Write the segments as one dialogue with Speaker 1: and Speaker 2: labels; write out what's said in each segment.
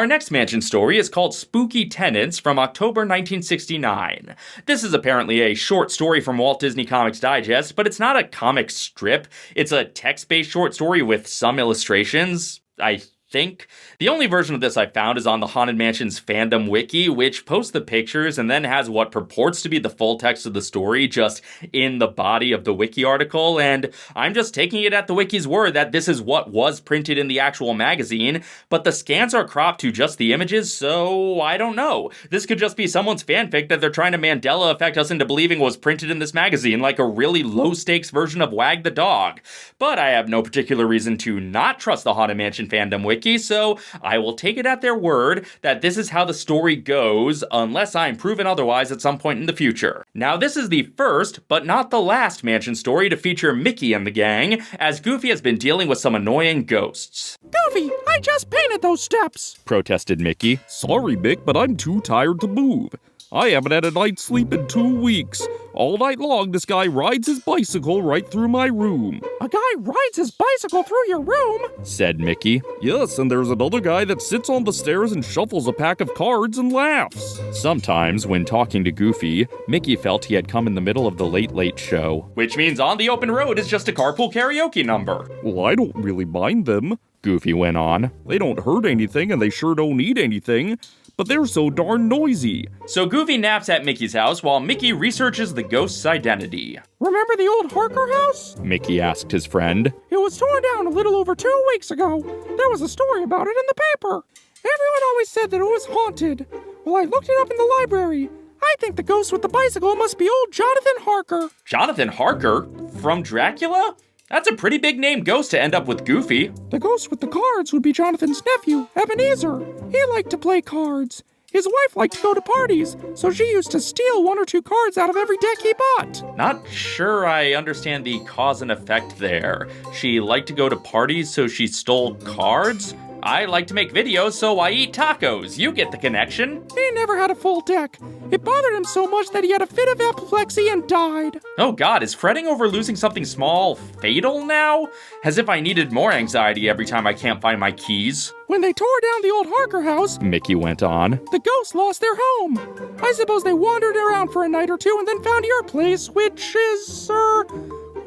Speaker 1: Our next mansion story is called Spooky Tenants from October 1969. This is apparently a short story from Walt Disney Comics Digest, but it's not a comic strip. It's a text-based short story with some illustrations, I think. The only version of this I found is on the Haunted Mansion's fandom wiki, which posts the pictures and then has what purports to be the full text of the story just in the body of the wiki article, and I'm just taking it at the wiki's word that this is what was printed in the actual magazine, but the scans are cropped to just the images, so I don't know. This could just be someone's fanfic that they're trying to Mandela effect us into believing was printed in this magazine, like a really low-stakes version of Wag the Dog. But I have no particular reason to not trust the Haunted Mansion fandom wiki, so I will take it at their word that this is how the story goes, unless I'm proven otherwise at some point in the future. Now, this is the first, but not the last mansion story to feature Mickey and the gang, as Goofy has been dealing with some annoying ghosts.
Speaker 2: Goofy, I just painted those steps,
Speaker 1: protested Mickey.
Speaker 3: Sorry, Mick, but I'm too tired to move. I haven't had a night's sleep in 2 weeks. All night long, this guy rides his bicycle right through my room.
Speaker 2: A guy rides his bicycle through your room?
Speaker 1: Said Mickey.
Speaker 3: Yes, and there's another guy that sits on the stairs and shuffles a pack of cards and laughs.
Speaker 1: Sometimes, when talking to Goofy, Mickey felt he had come in the middle of the Late Late Show. Which means On the Open Road is just a carpool karaoke number.
Speaker 3: Well, I don't really mind them,
Speaker 1: Goofy went on.
Speaker 3: They don't hurt anything and they sure don't need anything. But they're so darn noisy.
Speaker 1: So Goofy naps at Mickey's house while Mickey researches the ghost's identity.
Speaker 2: Remember the old Harker house?
Speaker 1: Mickey asked his friend.
Speaker 2: It was torn down a little over 2 weeks ago. There was a story about it in the paper. Everyone always said that it was haunted. Well, I looked it up in the library. I think the ghost with the bicycle must be old Jonathan Harker.
Speaker 1: Jonathan Harker? From Dracula? That's a pretty big name ghost to end up with Goofy.
Speaker 2: The ghost with the cards would be Jonathan's nephew, Ebenezer. He liked to play cards. His wife liked to go to parties, so she used to steal 1 or 2 cards out of every deck he bought.
Speaker 1: Not sure I understand the cause and effect there. She liked to go to parties, so she stole cards? I like to make videos, so I eat tacos. You get the connection.
Speaker 2: He never had a full deck. It bothered him so much that he had a fit of apoplexy and died.
Speaker 1: Oh God, is fretting over losing something small fatal now? As if I needed more anxiety every time I can't find my keys.
Speaker 2: When they tore down the old Harker house,
Speaker 1: Mickey went on,
Speaker 2: the ghosts lost their home. I suppose they wandered around for a night or two and then found your place, which is,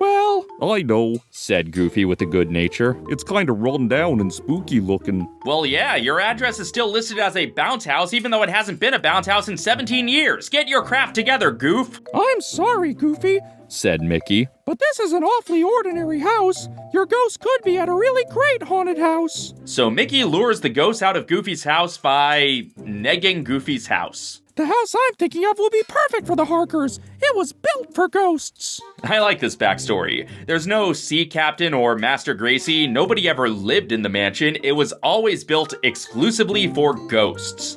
Speaker 2: well...
Speaker 3: I know,
Speaker 1: said Goofy with a good nature.
Speaker 3: It's kind of run down and spooky looking.
Speaker 1: Well, yeah, your address is still listed as a bounce house, even though it hasn't been a bounce house in 17 years. Get your crap together, Goof.
Speaker 2: I'm sorry, Goofy,
Speaker 1: said Mickey.
Speaker 2: But this is an awfully ordinary house. Your ghost could be at a really great haunted house.
Speaker 1: So Mickey lures the ghost out of Goofy's house by negging Goofy's house.
Speaker 2: The house I'm thinking of will be perfect for the Harkers. It was built for ghosts.
Speaker 1: I like this backstory. There's no sea captain or Master Gracie. Nobody ever lived in the mansion. It was always built exclusively for ghosts.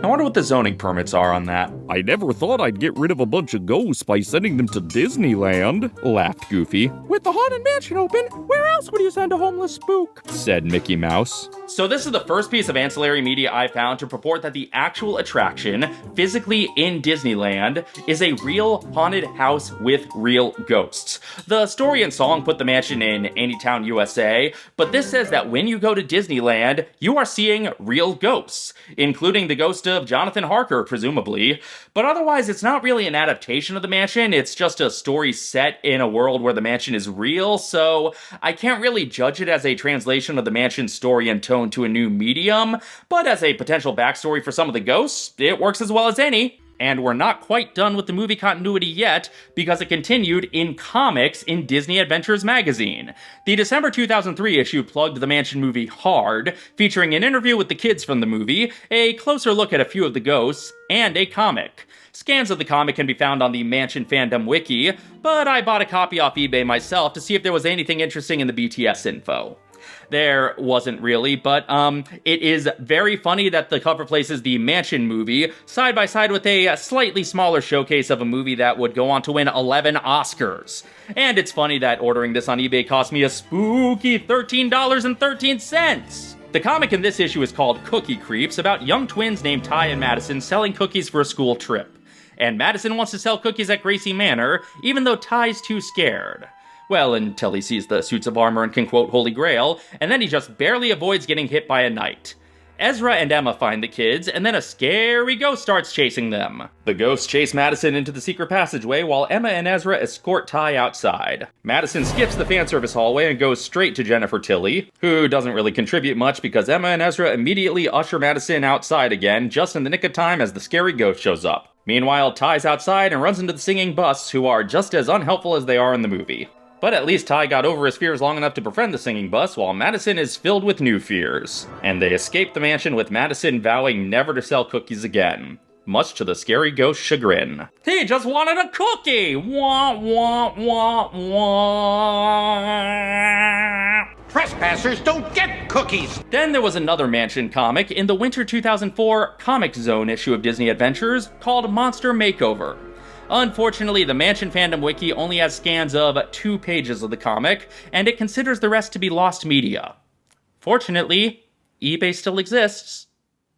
Speaker 1: I wonder what the zoning permits are on that.
Speaker 3: I never thought I'd get rid of a bunch of ghosts by sending them to Disneyland,
Speaker 1: laughed Goofy.
Speaker 2: With the Haunted Mansion open, where else would you send a homeless spook?
Speaker 1: Said Mickey Mouse. So this is the first piece of ancillary media I found to purport that the actual attraction, physically in Disneyland, is a real haunted house with real ghosts. The story and song put the mansion in Anytown, USA, but this says that when you go to Disneyland, you are seeing real ghosts, including the ghost of Jonathan Harker, presumably. But otherwise, it's not really an adaptation of the mansion, it's just a story set in a world where the mansion is real, so I can't really judge it as a translation of the mansion's story and tone to a new medium, but as a potential backstory for some of the ghosts, it works as well as any. And we're not quite done with the movie continuity yet, because it continued in comics in Disney Adventures magazine. The December 2003 issue plugged the mansion movie hard, featuring an interview with the kids from the movie, a closer look at a few of the ghosts, and a comic. Scans of the comic can be found on the Mansion Fandom Wiki, but I bought a copy off eBay myself to see if there was anything interesting in the BTS info. There wasn't really, but it is very funny that the cover places the Mansion movie side by side with a slightly smaller showcase of a movie that would go on to win 11 Oscars. And it's funny that ordering this on eBay cost me a spooky $13.13. The comic in this issue is called Cookie Creeps, about young twins named Ty and Madison selling cookies for a school trip. And Madison wants to sell cookies at Gracie Manor, even though Ty's too scared. Well, until he sees the suits of armor and can quote Holy Grail, and then he just barely avoids getting hit by a knight. Ezra and Emma find the kids, and then a scary ghost starts chasing them. The ghosts chase Madison into the secret passageway while Emma and Ezra escort Ty outside. Madison skips the fan service hallway and goes straight to Jennifer Tilly, who doesn't really contribute much because Emma and Ezra immediately usher Madison outside again just in the nick of time as the scary ghost shows up. Meanwhile, Ty's outside and runs into the singing bus, who are just as unhelpful as they are in the movie. But at least Ty got over his fears long enough to befriend the singing bus, while Madison is filled with new fears. And they escape the mansion with Madison vowing never to sell cookies again, much to the scary ghost's chagrin. He just wanted a cookie! Wah, wah, wah, wah.
Speaker 4: Trespassers don't get cookies!
Speaker 1: Then there was another mansion comic in the winter 2004 Comic Zone issue of Disney Adventures called Monster Makeover. Unfortunately, the Mansion Fandom Wiki only has scans of 2 pages of the comic, and it considers the rest to be lost media. Fortunately, eBay still exists.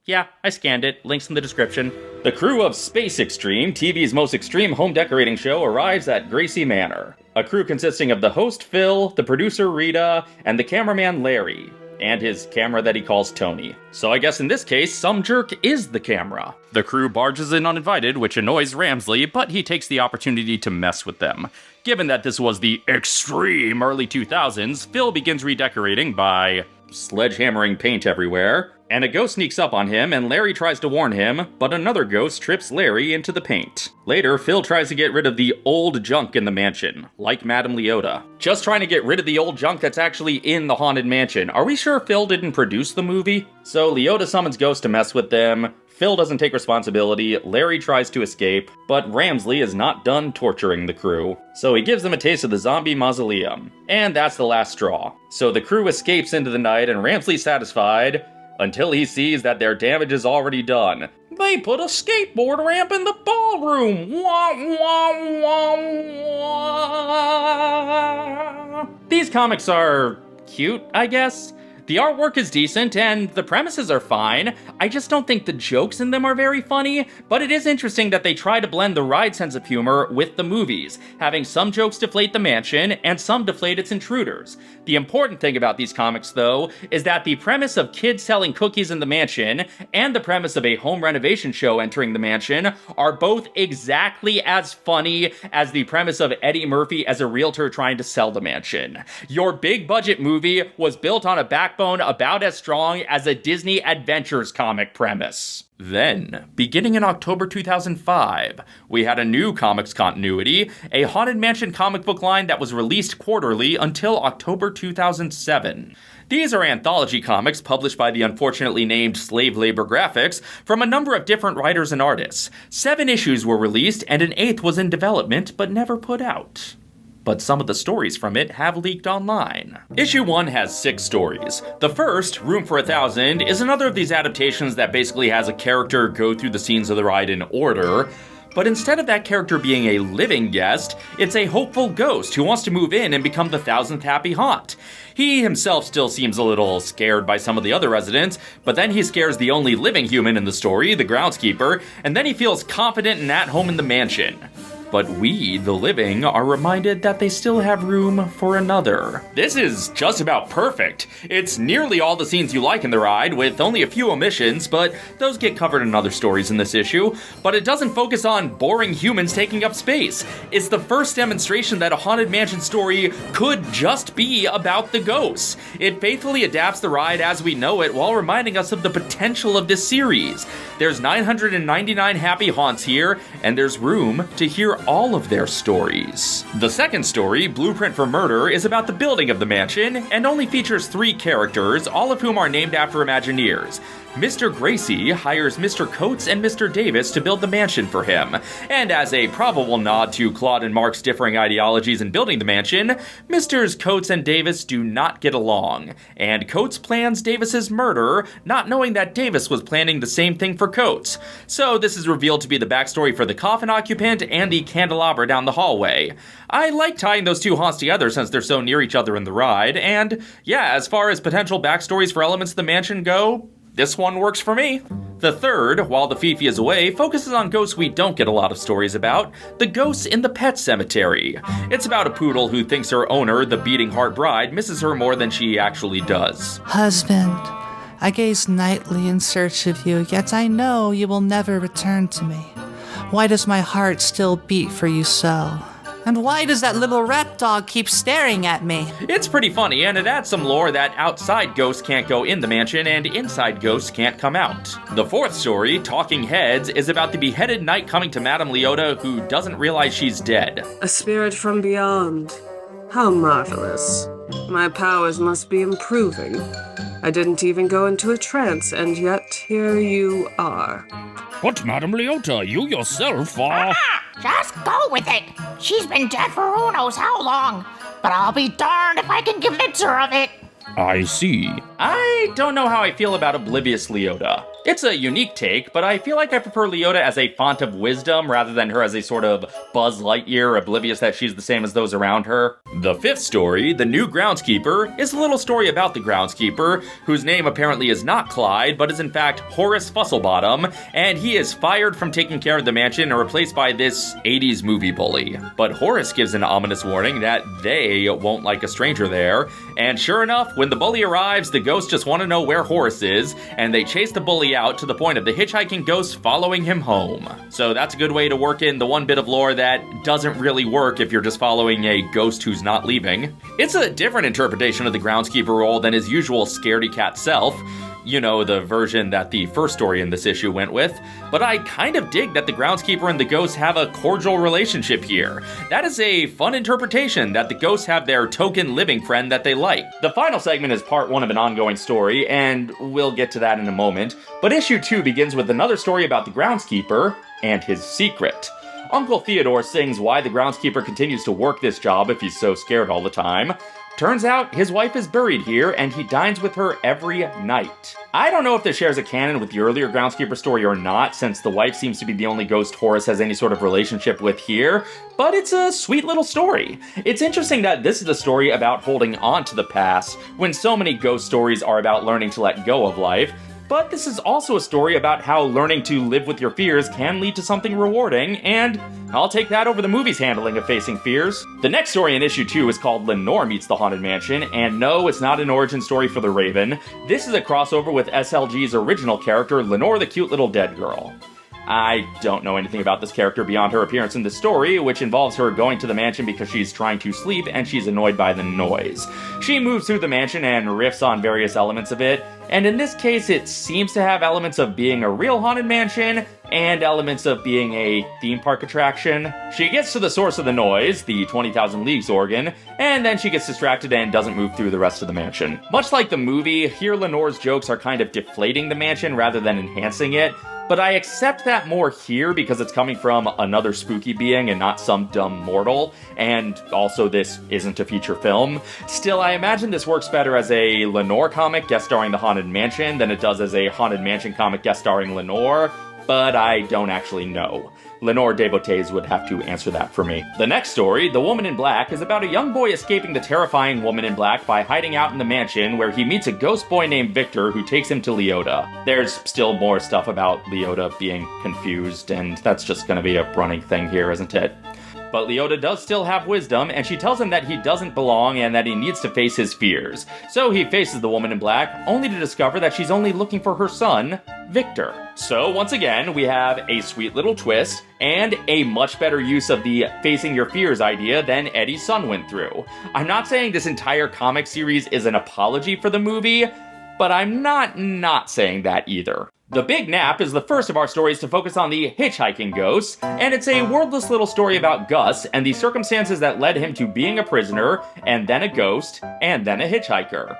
Speaker 1: Yeah, I scanned it. Links in the description. The crew of Space Extreme, TV's most extreme home decorating show, arrives at Gracie Manor. A crew consisting of the host Phil, the producer Rita, and the cameraman Larry, and his camera that he calls Tony. So I guess in this case, some jerk is the camera. The crew barges in uninvited, which annoys Ramsley, but he takes the opportunity to mess with them. Given that this was the extreme early 2000s, Phil begins redecorating by sledgehammering paint everywhere, and a ghost sneaks up on him, and Larry tries to warn him, but another ghost trips Larry into the paint. Later, Phil tries to get rid of the old junk in the mansion, like Madame Leota. Just trying to get rid of the old junk that's actually in the Haunted Mansion. Are we sure Phil didn't produce the movie? So Leota summons ghosts to mess with them. Phil doesn't take responsibility, Larry tries to escape, but Ramsley is not done torturing the crew. So he gives them a taste of the zombie mausoleum. And that's the last straw. So the crew escapes into the night, and Ramsley's satisfied, until he sees that their damage is already done. They put a skateboard ramp in the ballroom! Wah, wah, wah, wah. These comics are cute, I guess. The artwork is decent, and the premises are fine. I just don't think the jokes in them are very funny, but it is interesting that they try to blend the ride sense of humor with the movies, having some jokes deflate the mansion, and some deflate its intruders. The important thing about these comics, though, is that the premise of kids selling cookies in the mansion, and the premise of a home renovation show entering the mansion, are both exactly as funny as the premise of Eddie Murphy as a realtor trying to sell the mansion. Your big-budget movie was built on a backbone about as strong as a Disney Adventures comic premise. Then, beginning in October 2005, we had a new comics continuity, a Haunted Mansion comic book line that was released quarterly until October 2007. These are anthology comics published by the unfortunately named Slave Labor Graphics from a number of different writers and artists. 7 issues were released, and an 8th was in development but never put out. But some of the stories from it have leaked online. Issue 1 has 6 stories. The first, Room for 1,000, is another of these adaptations that basically has a character go through the scenes of the ride in order, but instead of that character being a living guest, it's a hopeful ghost who wants to move in and become the 1,000th happy haunt. He himself still seems a little scared by some of the other residents, but then he scares the only living human in the story, the groundskeeper, and then he feels confident and at home in the mansion. But we, the living, are reminded that they still have room for another. This is just about perfect. It's nearly all the scenes you like in the ride, with only a few omissions, but those get covered in other stories in this issue. But it doesn't focus on boring humans taking up space. It's the first demonstration that a Haunted Mansion story could just be about the ghosts. It faithfully adapts the ride as we know it while reminding us of the potential of this series. There's 999 happy haunts here, and there's room to hear all of their stories. The second story, Blueprint for Murder, is about the building of the mansion and only features 3 characters, all of whom are named after Imagineers. Mr. Gracie hires Mr. Coates and Mr. Davis to build the mansion for him, and as a probable nod to Claude and Mark's differing ideologies in building the mansion, Mr. Coates and Davis do not get along, and Coates plans Davis's murder, not knowing that Davis was planning the same thing for Coates. So this is revealed to be the backstory for the coffin occupant and the candelabra down the hallway. I like tying those 2 haunts together since they're so near each other in the ride, and yeah, as far as potential backstories for elements of the mansion go, this one works for me. The third, While the Fifi is Away, focuses on ghosts we don't get a lot of stories about, the ghosts in the pet cemetery. It's about a poodle who thinks her owner, the beating heart bride, misses her more than she actually does.
Speaker 5: Husband, I gaze nightly in search of you, yet I know you will never return to me. Why does my heart still beat for you so? And why does that little rat dog keep staring at me?
Speaker 1: It's pretty funny, and it adds some lore that outside ghosts can't go in the mansion and inside ghosts can't come out. The fourth story, Talking Heads, is about the beheaded knight coming to Madame Leota who doesn't realize she's dead.
Speaker 6: A spirit from beyond. How marvelous. My powers must be improving. I didn't even go into a trance, and yet here you are.
Speaker 3: But, Madame Leota, you yourself are...
Speaker 7: Just go with it. She's been dead for who knows how long. But I'll be darned if I can convince her of it.
Speaker 3: I see.
Speaker 1: I don't know how I feel about Oblivious Leota. It's a unique take, but I feel like I prefer Leota as a font of wisdom rather than her as a sort of Buzz Lightyear, oblivious that she's the same as those around her. The fifth story, The New Groundskeeper, is a little story about the groundskeeper, whose name apparently is not Clyde, but is in fact Horace Fusselbottom, and he is fired from taking care of the mansion and replaced by this 80s movie bully. But Horace gives an ominous warning that they won't like a stranger there, and sure enough, when the bully arrives, the ghosts just want to know where Horace is, and they chase the bully out to the point of the hitchhiking ghost following him home. So that's a good way to work in the one bit of lore that doesn't really work if you're just following a ghost who's not leaving. It's a different interpretation of the groundskeeper role than his usual scaredy cat self. You know, the version that the first story in this issue went with, but I kind of dig that the groundskeeper and the ghosts have a cordial relationship here. That is a fun interpretation, that the ghosts have their token living friend that they like. The final segment is part 1 of an ongoing story, and we'll get to that in a moment, but issue 2 begins with another story about the groundskeeper and his secret. Uncle Theodore sings why the groundskeeper continues to work this job if he's so scared all the time. Turns out his wife is buried here, and he dines with her every night. I don't know if this shares a canon with the earlier groundskeeper story or not, since the wife seems to be the only ghost Horace has any sort of relationship with here, but it's a sweet little story. It's interesting that this is a story about holding on to the past, when so many ghost stories are about learning to let go of life. But this is also a story about how learning to live with your fears can lead to something rewarding, and I'll take that over the movie's handling of facing fears. The next story in issue 2 is called Lenore Meets the Haunted Mansion, and no, it's not an origin story for the Raven. This is a crossover with SLG's original character, Lenore the Cute Little Dead Girl. I don't know anything about this character beyond her appearance in the story, which involves her going to the mansion because she's trying to sleep and she's annoyed by the noise. She moves through the mansion and riffs on various elements of it, and in this case it seems to have elements of being a real haunted mansion and elements of being a theme park attraction. She gets to the source of the noise, the 20,000 Leagues organ, and then she gets distracted and doesn't move through the rest of the mansion. Much like the movie, here Lenore's jokes are kind of deflating the mansion rather than enhancing it, but I accept that more here because it's coming from another spooky being and not some dumb mortal, and also this isn't a feature film. Still, I imagine this works better as a Lenore comic guest starring the Haunted Mansion than it does as a Haunted Mansion comic guest starring Lenore, but I don't actually know. Lenore devotees would have to answer that for me. The next story, The Woman in Black, is about a young boy escaping the terrifying Woman in Black by hiding out in the mansion where he meets a ghost boy named Victor who takes him to Leota. There's still more stuff about Leota being confused, and that's just gonna be a running thing here, isn't it? But Leota does still have wisdom, and she tells him that he doesn't belong and that he needs to face his fears. So he faces the Woman in Black, only to discover that she's only looking for her son, Victor. So once again, we have a sweet little twist, and a much better use of the facing your fears idea than Eddie's son went through. I'm not saying this entire comic series is an apology for the movie, but I'm not saying that either. The Big Nap is the first of our stories to focus on the hitchhiking ghosts, and it's a wordless little story about Gus and the circumstances that led him to being a prisoner, and then a ghost, and then a hitchhiker.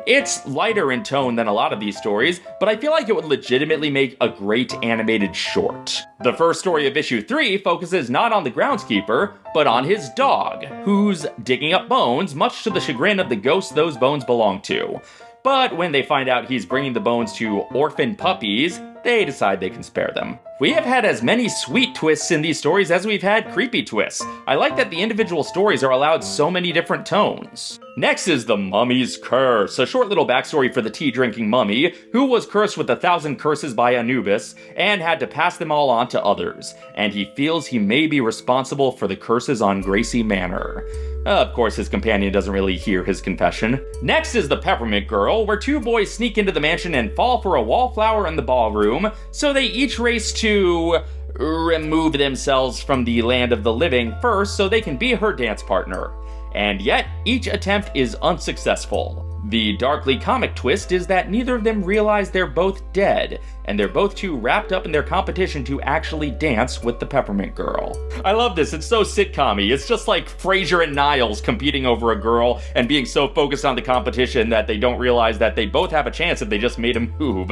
Speaker 1: It's lighter in tone than a lot of these stories, but I feel like it would legitimately make a great animated short. The first story of issue 3 focuses not on the groundskeeper, but on his dog, who's digging up bones, much to the chagrin of the ghosts those bones belong to. But when they find out he's bringing the bones to orphan puppies, they decide they can spare them. We have had as many sweet twists in these stories as we've had creepy twists. I like that the individual stories are allowed so many different tones. Next is The Mummy's Curse, a short little backstory for the tea-drinking mummy, who was cursed with 1,000 curses by Anubis, and had to pass them all on to others, and he feels he may be responsible for the curses on Gracie Manor. Of course, his companion doesn't really hear his confession. Next is the Peppermint Girl, where two boys sneak into the mansion and fall for a wallflower in the ballroom, so they each race to remove themselves from the land of the living first so they can be her dance partner. And yet, each attempt is unsuccessful. The darkly comic twist is that neither of them realize they're both dead, and they're both too wrapped up in their competition to actually dance with the Peppermint Girl. I love this, it's so sitcom-y. It's just like Frasier and Niles competing over a girl and being so focused on the competition that they don't realize that they both have a chance if they just made a move.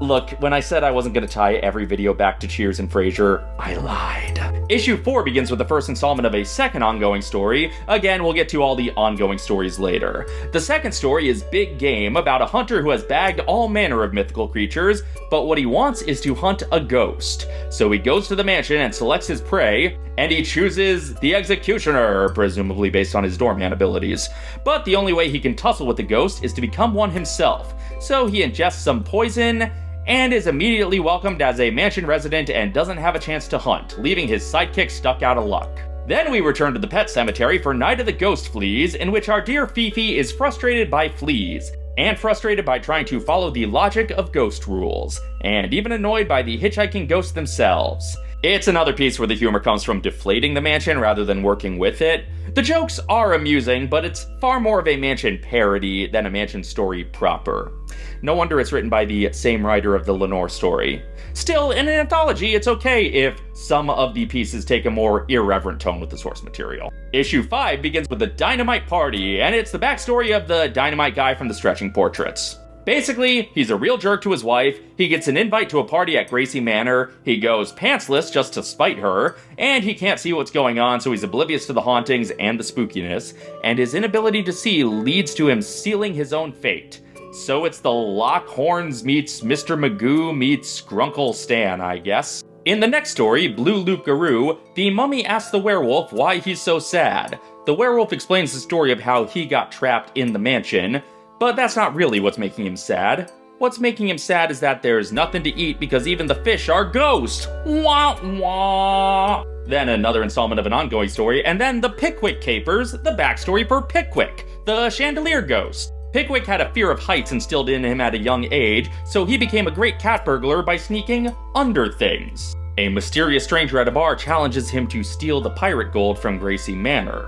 Speaker 1: Look, when I said I wasn't going to tie every video back to Cheers and Frasier, I lied. Issue 4 begins with the first installment of a second ongoing story. Again, we'll get to all the ongoing stories later. The second story is Big Game, about a hunter who has bagged all manner of mythical creatures, but what he wants is to hunt a ghost. So he goes to the mansion and selects his prey, and he chooses the Executioner, presumably based on his doorman abilities. But the only way he can tussle with the ghost is to become one himself. So he ingests some poison, and is immediately welcomed as a mansion resident and doesn't have a chance to hunt, leaving his sidekick stuck out of luck. Then we return to the pet cemetery for Night of the Ghost Fleas, in which our dear Fifi is frustrated by fleas, and frustrated by trying to follow the logic of ghost rules, and even annoyed by the hitchhiking ghosts themselves. It's another piece where the humor comes from deflating the mansion rather than working with it. The jokes are amusing, but it's far more of a mansion parody than a mansion story proper. No wonder it's written by the same writer of the Lenore story. Still, in an anthology, it's okay if some of the pieces take a more irreverent tone with the source material. Issue 5 begins with the Dynamite Party, and it's the backstory of the Dynamite guy from the Stretching Portraits. Basically, he's a real jerk to his wife, he gets an invite to a party at Gracie Manor, he goes pantsless just to spite her, and he can't see what's going on, so he's oblivious to the hauntings and the spookiness, and his inability to see leads to him sealing his own fate. So it's the Lockhorns meets Mr. Magoo meets Grunkle Stan, I guess. In the next story, Blue Loup-Garou, the mummy asks the werewolf why he's so sad. The werewolf explains the story of how he got trapped in the mansion, but that's not really what's making him sad. What's making him sad is that there's nothing to eat because even the fish are ghosts. Wah wah. Then another installment of an ongoing story, and then the Pickwick Capers, the backstory for Pickwick, the chandelier ghost. Pickwick had a fear of heights instilled in him at a young age, so he became a great cat burglar by sneaking under things. A mysterious stranger at a bar challenges him to steal the pirate gold from Gracie Manor.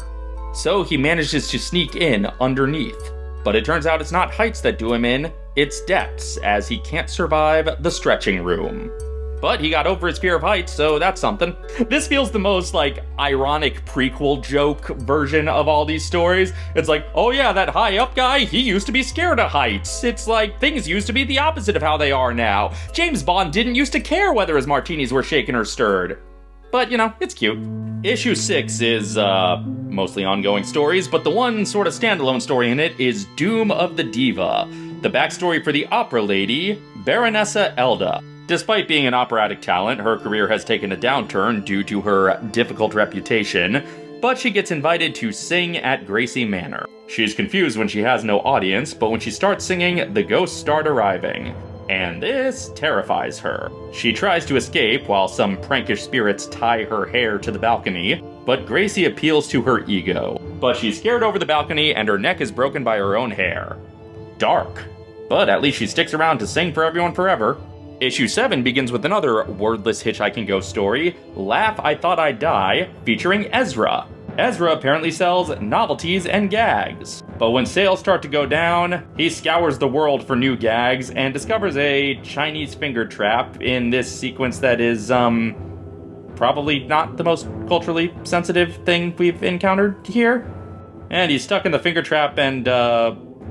Speaker 1: So he manages to sneak in underneath. But it turns out it's not heights that do him in, it's depths, as he can't survive the stretching room. But he got over his fear of heights, so that's something. This feels the most, ironic prequel joke version of all these stories. It's like, oh yeah, that high up guy, he used to be scared of heights. It's like, things used to be the opposite of how they are now. James Bond didn't used to care whether his martinis were shaken or stirred. But, it's cute. Issue 6 is, mostly ongoing stories, but the one sort of standalone story in it is Doom of the Diva, the backstory for the opera lady, Baronessa Elda. Despite being an operatic talent, her career has taken a downturn due to her difficult reputation, but she gets invited to sing at Gracie Manor. She's confused when she has no audience, but when she starts singing, the ghosts start arriving. And this terrifies her. She tries to escape while some prankish spirits tie her hair to the balcony, but Gracie appeals to her ego. But she's scared over the balcony and her neck is broken by her own hair. Dark. But at least she sticks around to sing for everyone forever. Issue 7 begins with another wordless hitchhiking ghost story, Laugh I Thought I'd Die, featuring Ezra. Ezra apparently sells novelties and gags. But when sales start to go down, he scours the world for new gags and discovers a Chinese finger trap in this sequence that is, probably not the most culturally sensitive thing we've encountered here. And he's stuck in the finger trap and,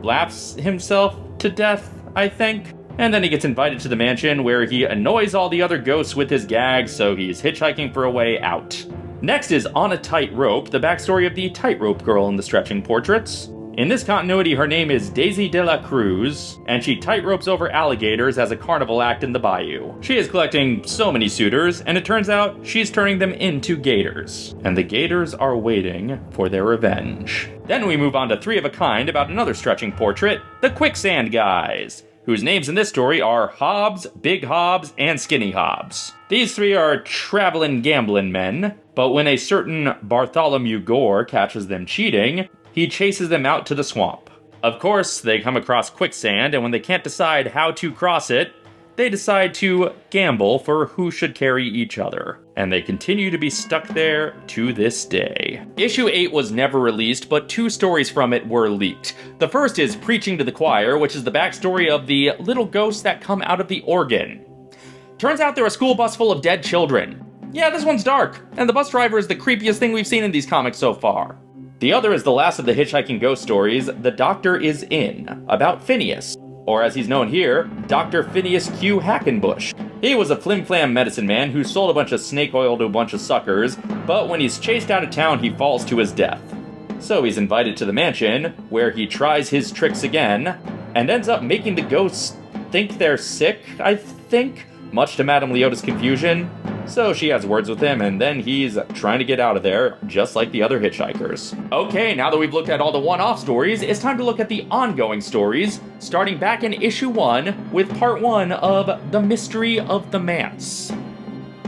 Speaker 1: laughs himself to death, I think. And then he gets invited to the mansion where he annoys all the other ghosts with his gags, so he's hitchhiking for a way out. Next is On a Tightrope, the backstory of the tightrope girl in the Stretching Portraits. In this continuity, her name is Daisy de la Cruz, and she tightropes over alligators as a carnival act in the bayou. She is collecting so many suitors, and it turns out she's turning them into gators. And the gators are waiting for their revenge. Then we move on to Three of a Kind about another Stretching Portrait, the Quicksand Guys. whose names in this story are Hobbs, Big Hobbs, and Skinny Hobbs. These three are traveling gambling men, but when a certain Bartholomew Gore catches them cheating, he chases them out to the swamp. Of course, they come across quicksand, and when they can't decide how to cross it, they decide to gamble for who should carry each other. And they continue to be stuck there to this day. Issue 8 was never released, but 2 stories from it were leaked. The first is Preaching to the Choir, which is the backstory of the little ghosts that come out of the organ. Turns out they're a school bus full of dead children. Yeah, this one's dark, and the bus driver is the creepiest thing we've seen in these comics so far. The other is the last of the hitchhiking ghost stories, The Doctor is In, about Phineas. Or as he's known here, Dr. Phineas Q. Hackenbush. He was a flim-flam medicine man who sold a bunch of snake oil to a bunch of suckers, but when he's chased out of town, he falls to his death. So he's invited to the mansion, where he tries his tricks again, and ends up making the ghosts think they're sick, I think, much to Madame Leota's confusion. So she has words with him, and then he's trying to get out of there, just like the other hitchhikers. Okay, now that we've looked at all the one-off stories, it's time to look at the ongoing stories, starting back in issue 1 with part 1 of The Mystery of the Manse.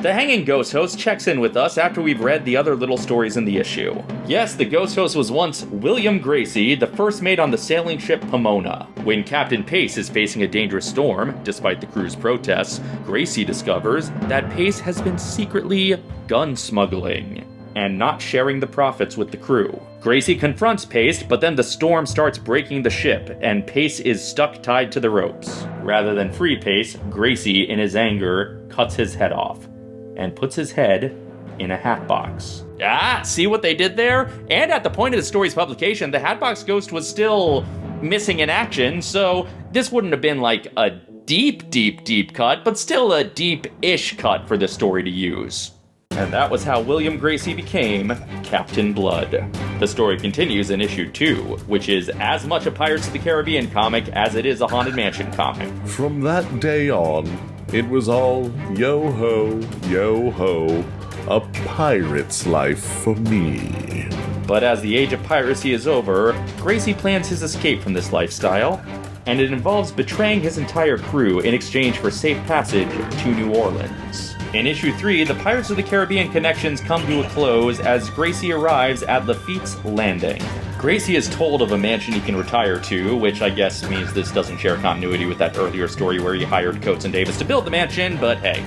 Speaker 1: The Hanging Ghost Host checks in with us after we've read the other little stories in the issue. Yes, the Ghost Host was once William Gracie, the first mate on the sailing ship Pomona. When Captain Pace is facing a dangerous storm, despite the crew's protests, Gracie discovers that Pace has been secretly gun smuggling and not sharing the profits with the crew. Gracie confronts Pace, but then the storm starts breaking the ship, and Pace is stuck tied to the ropes. Rather than free Pace, Gracie, in his anger, cuts his head off and puts his head in a hat box. Ah, see what they did there? And at the point of the story's publication, the Hatbox Ghost was still missing in action, so this wouldn't have been like a deep cut, but still a deep-ish cut for this story to use. And that was how William Gracie became Captain Blood. The story continues in issue 2, which is as much a Pirates of the Caribbean comic as it is a Haunted Mansion comic.
Speaker 8: From that day on, it was all yo-ho, a pirate's life for me.
Speaker 1: But as the age of piracy is over, Gracie plans his escape from this lifestyle, and it involves betraying his entire crew in exchange for safe passage to New Orleans. In issue 3, the Pirates of the Caribbean connections come to a close as Gracie arrives at Lafitte's Landing. Gracie is told of a mansion he can retire to, which I guess means this doesn't share continuity with that earlier story where he hired Coates and Davis to build the mansion, but hey.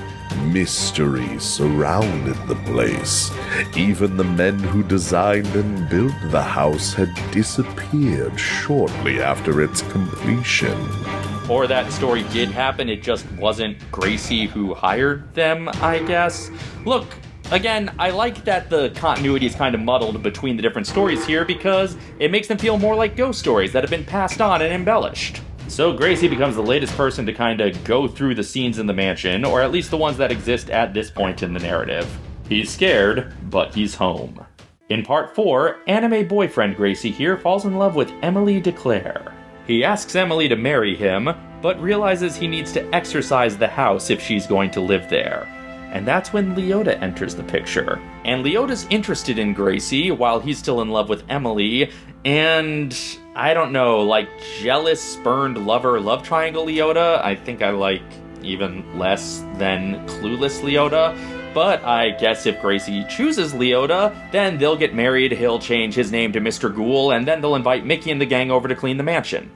Speaker 8: Mystery surrounded the place. Even the men who designed and built the house had disappeared shortly after its completion.
Speaker 1: Or that story did happen, it just wasn't Gracie who hired them, I guess. Look, again, I like that the continuity is kind of muddled between the different stories here because it makes them feel more like ghost stories that have been passed on and embellished. So Gracie becomes the latest person to kind of go through the scenes in the mansion, or at least the ones that exist at this point in the narrative. He's scared, but he's home. In part 4, anime boyfriend Gracie here falls in love with Emily DeClaire. He asks Emily to marry him, but realizes he needs to exorcise the house if she's going to live there. And that's when Leota enters the picture. And Leota's interested in Gracie while he's still in love with Emily, and I don't know, like jealous, spurned lover love triangle Leota. I think I like even less than clueless Leota. But I guess if Gracie chooses Leota, then they'll get married, he'll change his name to Mr. Ghoul, and then they'll invite Mickey and the gang over to clean the mansion.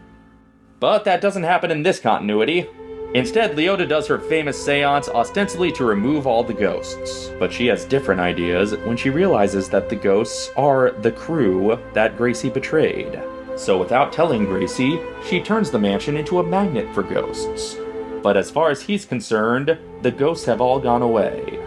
Speaker 1: But that doesn't happen in this continuity. Instead, Leota does her famous seance ostensibly to remove all the ghosts. But she has different ideas when she realizes that the ghosts are the crew that Gracie betrayed. So without telling Gracie, she turns the mansion into a magnet for ghosts. But as far as he's concerned, the ghosts have all gone away.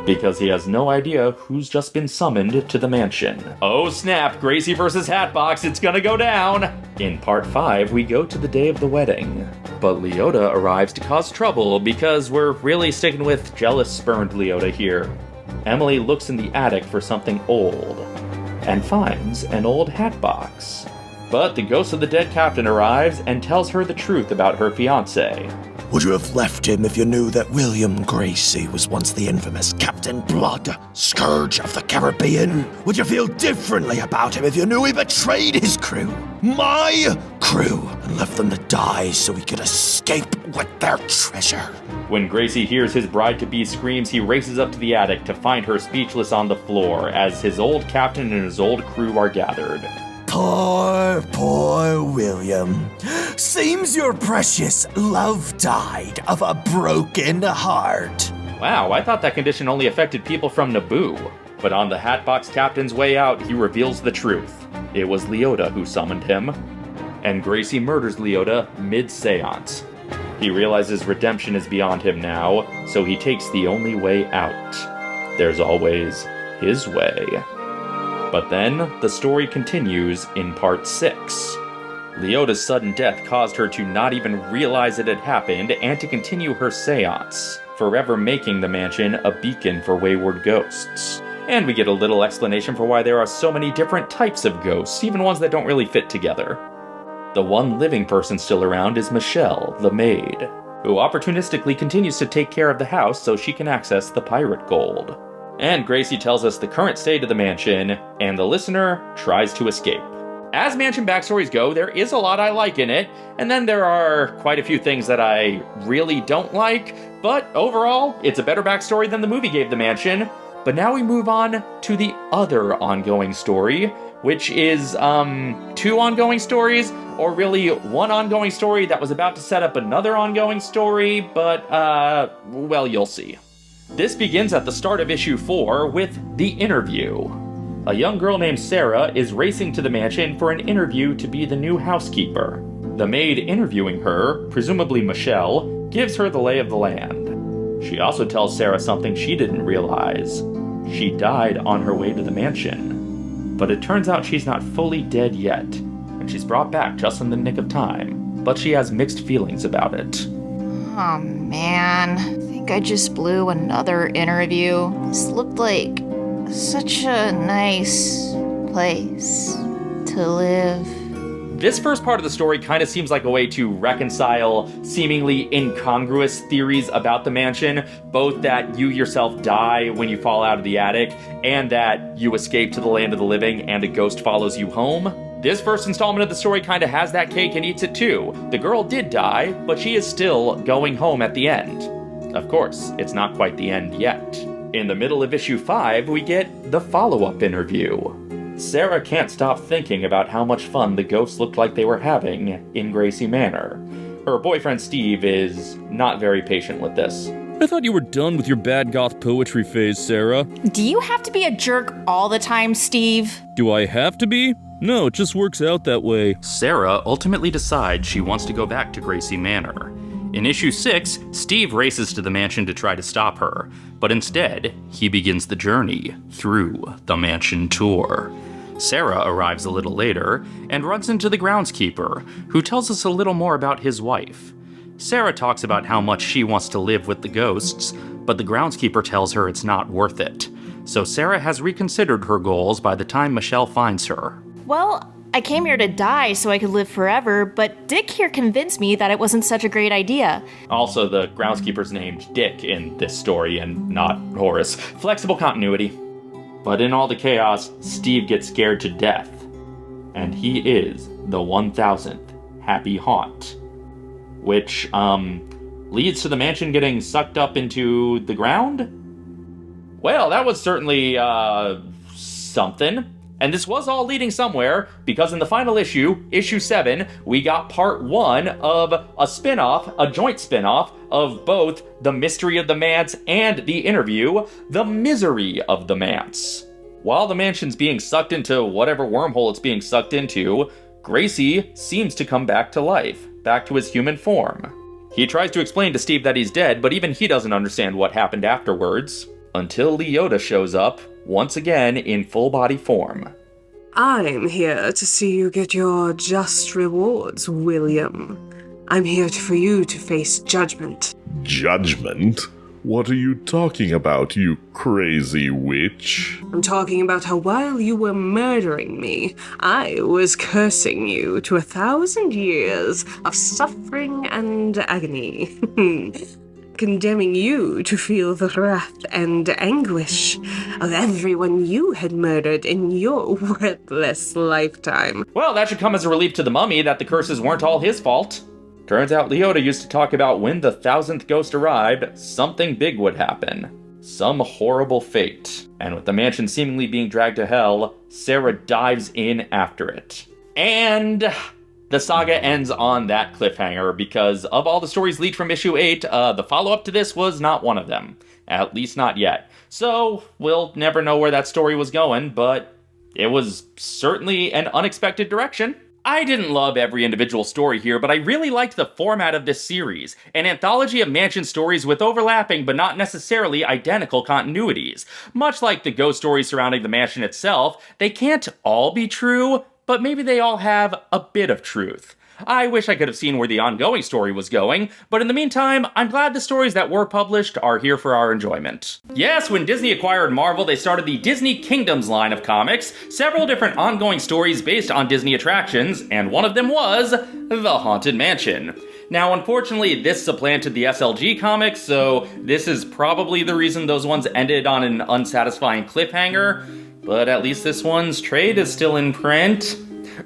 Speaker 1: Because he has no idea who's just been summoned to the mansion. Oh snap, Gracie versus Hatbox, it's gonna go down! In part 5, we go to the day of the wedding. But Leota arrives to cause trouble because we're really sticking with jealous, spurned Leota here. Emily looks in the attic for something old, and finds an old Hatbox. But the ghost of the dead captain arrives and tells her the truth about her fiancé.
Speaker 9: Would you have left him if you knew that William Gracie was once the infamous Captain Blood, Scourge of the Caribbean? Would you feel differently about him if you knew he betrayed his crew? My crew and left them to die so he could escape with their treasure.
Speaker 1: When Gracie hears his bride-to-be screams, he races up to the attic to find her speechless on the floor as his old captain and his old crew are gathered.
Speaker 9: Poor William. Seems your precious love died of a broken heart.
Speaker 1: Wow, I thought that condition only affected people from Naboo. But on the Hatbox Captain's way out, he reveals the truth. It was Leota who summoned him. And Gracie murders Leota mid-seance. He realizes redemption is beyond him now, so he takes the only way out. There's always his way. But then, the story continues in part 6. Leota's sudden death caused her to not even realize it had happened and to continue her seance, forever making the mansion a beacon for wayward ghosts. And we get a little explanation for why there are so many different types of ghosts, even ones that don't really fit together. The one living person still around is Michelle, the maid, who opportunistically continues to take care of the house so she can access the pirate gold. And Gracie tells us the current state of the mansion, and the listener tries to escape. As mansion backstories go, there is a lot I like in it, and then there are quite a few things that I really don't like, but overall, it's a better backstory than the movie gave the mansion. But now we move on to the other ongoing story, which is, 2 ongoing stories, or really one ongoing story that was about to set up another ongoing story, but, well, you'll see. This begins at the start of issue 4 with The Interview. A young girl named Sarah is racing to the mansion for an interview to be the new housekeeper. The maid interviewing her, presumably Michelle, gives her the lay of the land. She also tells Sarah something she didn't realize. She died on her way to the mansion. But it turns out she's not fully dead yet, and she's brought back just in the nick of time, but she has mixed feelings about it.
Speaker 10: Oh man, I think I just blew another interview. This looked like such a nice place to live.
Speaker 1: This first part of the story kind of seems like a way to reconcile seemingly incongruous theories about the mansion, both that you yourself die when you fall out of the attic, and that you escape to the land of the living and a ghost follows you home. This first installment of the story kind of has that cake and eats it too. The girl did die, but she is still going home at the end. Of course, it's not quite the end yet. In the middle of issue 5, we get the follow-up interview. Sarah can't stop thinking about how much fun the ghosts looked like they were having in Gracie Manor. Her boyfriend Steve is not very patient with this.
Speaker 3: I thought you were done with your bad goth poetry phase, Sarah.
Speaker 10: Do you have to be a jerk all the time, Steve?
Speaker 3: Do I have to be? No, it just works out that way.
Speaker 1: Sarah ultimately decides she wants to go back to Gracie Manor. In issue 6, Steve races to the mansion to try to stop her, but instead, he begins the journey through the mansion tour. Sarah arrives a little later and runs into the groundskeeper, who tells us a little more about his wife. Sarah talks about how much she wants to live with the ghosts, but the groundskeeper tells her it's not worth it. So Sarah has reconsidered her goals by the time Michelle finds her.
Speaker 10: Well, I came here to die so I could live forever, but Dick here convinced me that it wasn't such a great idea.
Speaker 1: Also, the groundskeeper's named Dick in this story and not Horace. Flexible continuity. But in all the chaos, Steve gets scared to death. And he is the 1000th Happy Haunt. Which, leads to the mansion getting sucked up into the ground? Well, that was certainly, something. And this was all leading somewhere, because in the final issue, issue 7, we got part 1 of a spin-off, a joint spin-off, of both The Mystery of the Manse and The Interview, The Misery of the Manse. While the mansion's being sucked into whatever wormhole it's being sucked into, Gracie seems to come back to life, back to his human form. He tries to explain to Steve that he's dead, but even he doesn't understand what happened afterwards, until Leota shows up, once again in full body form.
Speaker 6: I'm here to see you get your just rewards, William. I'm here for you to face judgment.
Speaker 8: Judgment? What are you talking about, you crazy witch?
Speaker 6: I'm talking about how while you were murdering me, I was cursing you to 1,000 years of suffering and agony. condemning you to feel the wrath and anguish of everyone you had murdered in your worthless lifetime.
Speaker 1: Well, that should come as a relief to the mummy that the curses weren't all his fault. Turns out Leota used to talk about when the 1000th ghost arrived, something big would happen. Some horrible fate. And with the mansion seemingly being dragged to hell, Sarah dives in after it. And the saga ends on that cliffhanger because of all the stories leaked from issue 8, the follow-up to this was not one of them. At least not yet. So, we'll never know where that story was going, but it was certainly an unexpected direction. I didn't love every individual story here, but I really liked the format of this series, an anthology of mansion stories with overlapping but not necessarily identical continuities. Much like the ghost stories surrounding the mansion itself, they can't all be true, but maybe they all have a bit of truth. I wish I could have seen where the ongoing story was going, but in the meantime, I'm glad the stories that were published are here for our enjoyment. Yes, when Disney acquired Marvel, they started the Disney Kingdoms line of comics, several different ongoing stories based on Disney attractions, and one of them was The Haunted Mansion. Now, unfortunately, this supplanted the SLG comics, so this is probably the reason those ones ended on an unsatisfying cliffhanger, but at least this one's trade is still in print.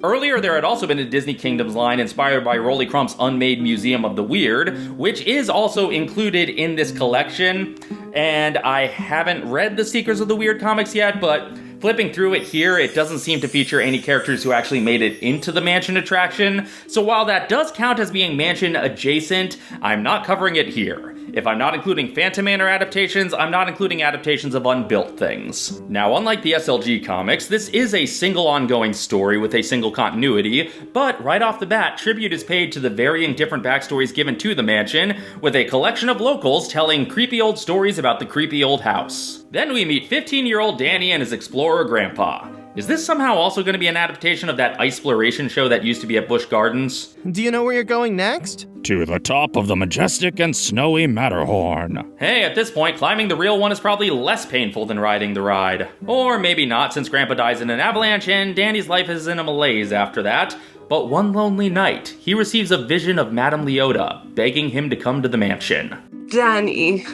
Speaker 1: Earlier, there had also been a Disney Kingdoms line inspired by Rolly Crump's Unmade Museum of the Weird, which is also included in this collection. And I haven't read the Seekers of the Weird comics yet, but flipping through it here, it doesn't seem to feature any characters who actually made it into the mansion attraction. So while that does count as being mansion adjacent, I'm not covering it here. If I'm not including Phantom Manor adaptations, I'm not including adaptations of unbuilt things. Now, unlike the SLG comics, this is a single ongoing story with a single continuity, but right off the bat, tribute is paid to the varying different backstories given to the mansion, with a collection of locals telling creepy old stories about the creepy old house. Then we meet 15-year-old Danny and his explorer grandpa. Is this somehow also going to be an adaptation of that Iceploration show that used to be at Busch Gardens?
Speaker 11: Do you know where you're going next?
Speaker 3: To the top of the majestic and snowy Matterhorn.
Speaker 1: Hey, at this point, climbing the real one is probably less painful than riding the ride. Or maybe not, since Grandpa dies in an avalanche and Danny's life is in a malaise after that. But one lonely night, he receives a vision of Madame Leota, begging him to come to the mansion.
Speaker 6: Danny,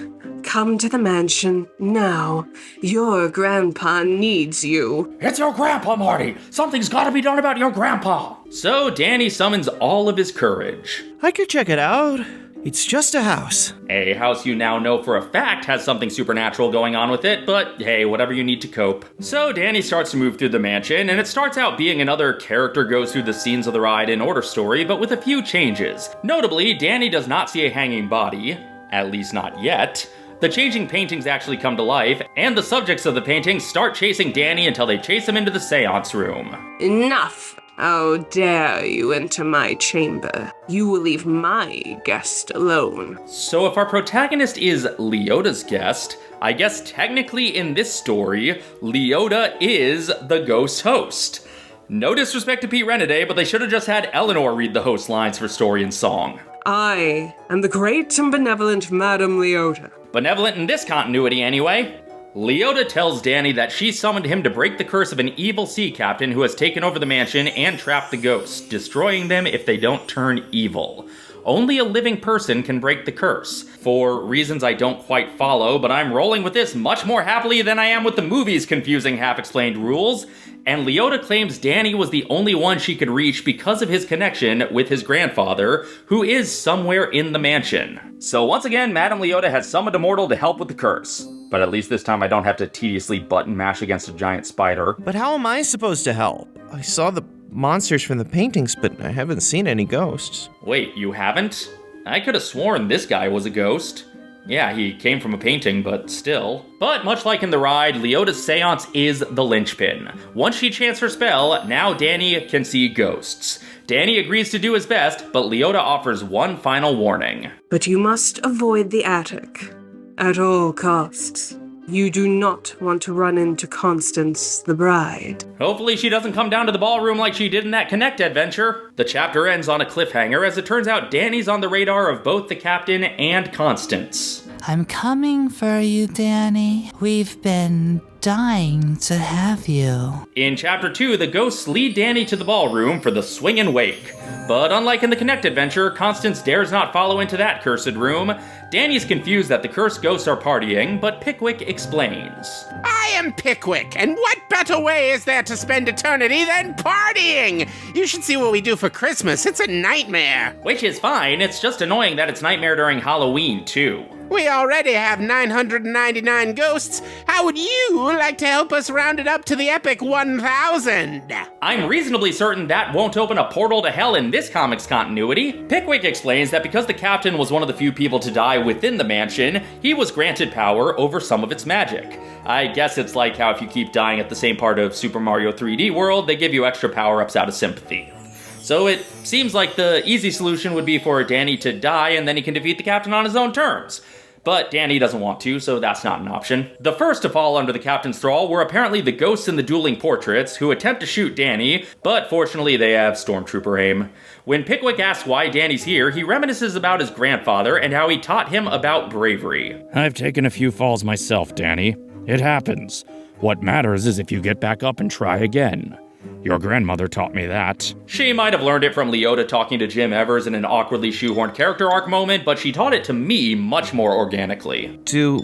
Speaker 6: come to the mansion now. Your grandpa needs you.
Speaker 1: It's your grandpa, Marty! Something's gotta be done about your grandpa! So Danny summons all of his courage.
Speaker 11: I could check it out. It's just a house.
Speaker 1: A house you now know for a fact has something supernatural going on with it, but hey, whatever you need to cope. So Danny starts to move through the mansion, and it starts out being another character goes through the scenes of the ride in order story, but with a few changes. Notably, Danny does not see a hanging body, at least not yet. The changing paintings actually come to life, and the subjects of the paintings start chasing Danny until they chase him into the seance room.
Speaker 6: Enough! How dare you enter my chamber? You will leave my guest alone.
Speaker 1: So if our protagonist is Leota's guest, I guess technically in this story, Leota is the ghost host. No disrespect to Pete Renaday, but they should have just had Eleanor read the host lines for story and song.
Speaker 6: I am the great and benevolent Madame Leota.
Speaker 1: Benevolent in this continuity, anyway. Leota tells Danny that she summoned him to break the curse of an evil sea captain who has taken over the mansion and trapped the ghosts, destroying them if they don't turn evil. Only a living person can break the curse. For reasons I don't quite follow, but I'm rolling with this much more happily than I am with the movie's confusing half-explained rules. And Leota claims Danny was the only one she could reach because of his connection with his grandfather, who is somewhere in the mansion. So once again, Madame Leota has summoned a mortal to help with the curse. But at least this time I don't have to tediously button mash against a giant spider.
Speaker 11: But how am I supposed to help? I saw the monsters from the paintings, but I haven't seen any ghosts.
Speaker 1: Wait, you haven't? I could have sworn this guy was a ghost. Yeah, he came from a painting, but still. But much like in the ride, Leota's seance is the linchpin. Once she chants her spell, now Danny can see ghosts. Danny agrees to do his best, but Leota offers one final warning.
Speaker 6: But you must avoid the attic. At all costs. You do not want to run into Constance the bride.
Speaker 1: Hopefully she doesn't come down to the ballroom like she did in that Connect adventure. The chapter ends on a cliffhanger as it turns out Danny's on the radar of both the captain and Constance.
Speaker 5: I'm coming for you, Danny. We've been dying to have you.
Speaker 1: In Chapter 2, the ghosts lead Danny to the ballroom for the swing and wake. But unlike in the Connect adventure, Constance dares not follow into that cursed room. Danny's confused that the cursed ghosts are partying, but Pickwick explains.
Speaker 4: I am Pickwick, and what better way is there to spend eternity than partying? You should see what we do for Christmas. It's a nightmare.
Speaker 1: Which is fine, it's just annoying that it's nightmare during Halloween, too.
Speaker 4: We already have 999 ghosts. How would you like to help us round it up to the epic 1,000?
Speaker 1: I'm reasonably certain that won't open a portal to hell in this comic's continuity. Pickwick explains that because the captain was one of the few people to die within the mansion, he was granted power over some of its magic. I guess it's like how if you keep dying at the same part of Super Mario 3D World, they give you extra power-ups out of sympathy. So it seems like the easy solution would be for Danny to die and then he can defeat the captain on his own terms. But Danny doesn't want to, so that's not an option. The first to fall under the captain's thrall were apparently the ghosts in the dueling portraits, who attempt to shoot Danny, but fortunately they have stormtrooper aim. When Pickwick asks why Danny's here, he reminisces about his grandfather and how he taught him about bravery.
Speaker 3: I've taken a few falls myself, Danny. It happens. What matters is if you get back up and try again. Your grandmother taught me that.
Speaker 1: She might have learned it from Leota talking to Jim Evers in an awkwardly shoehorned character arc moment, but she taught it to me much more organically.
Speaker 11: Do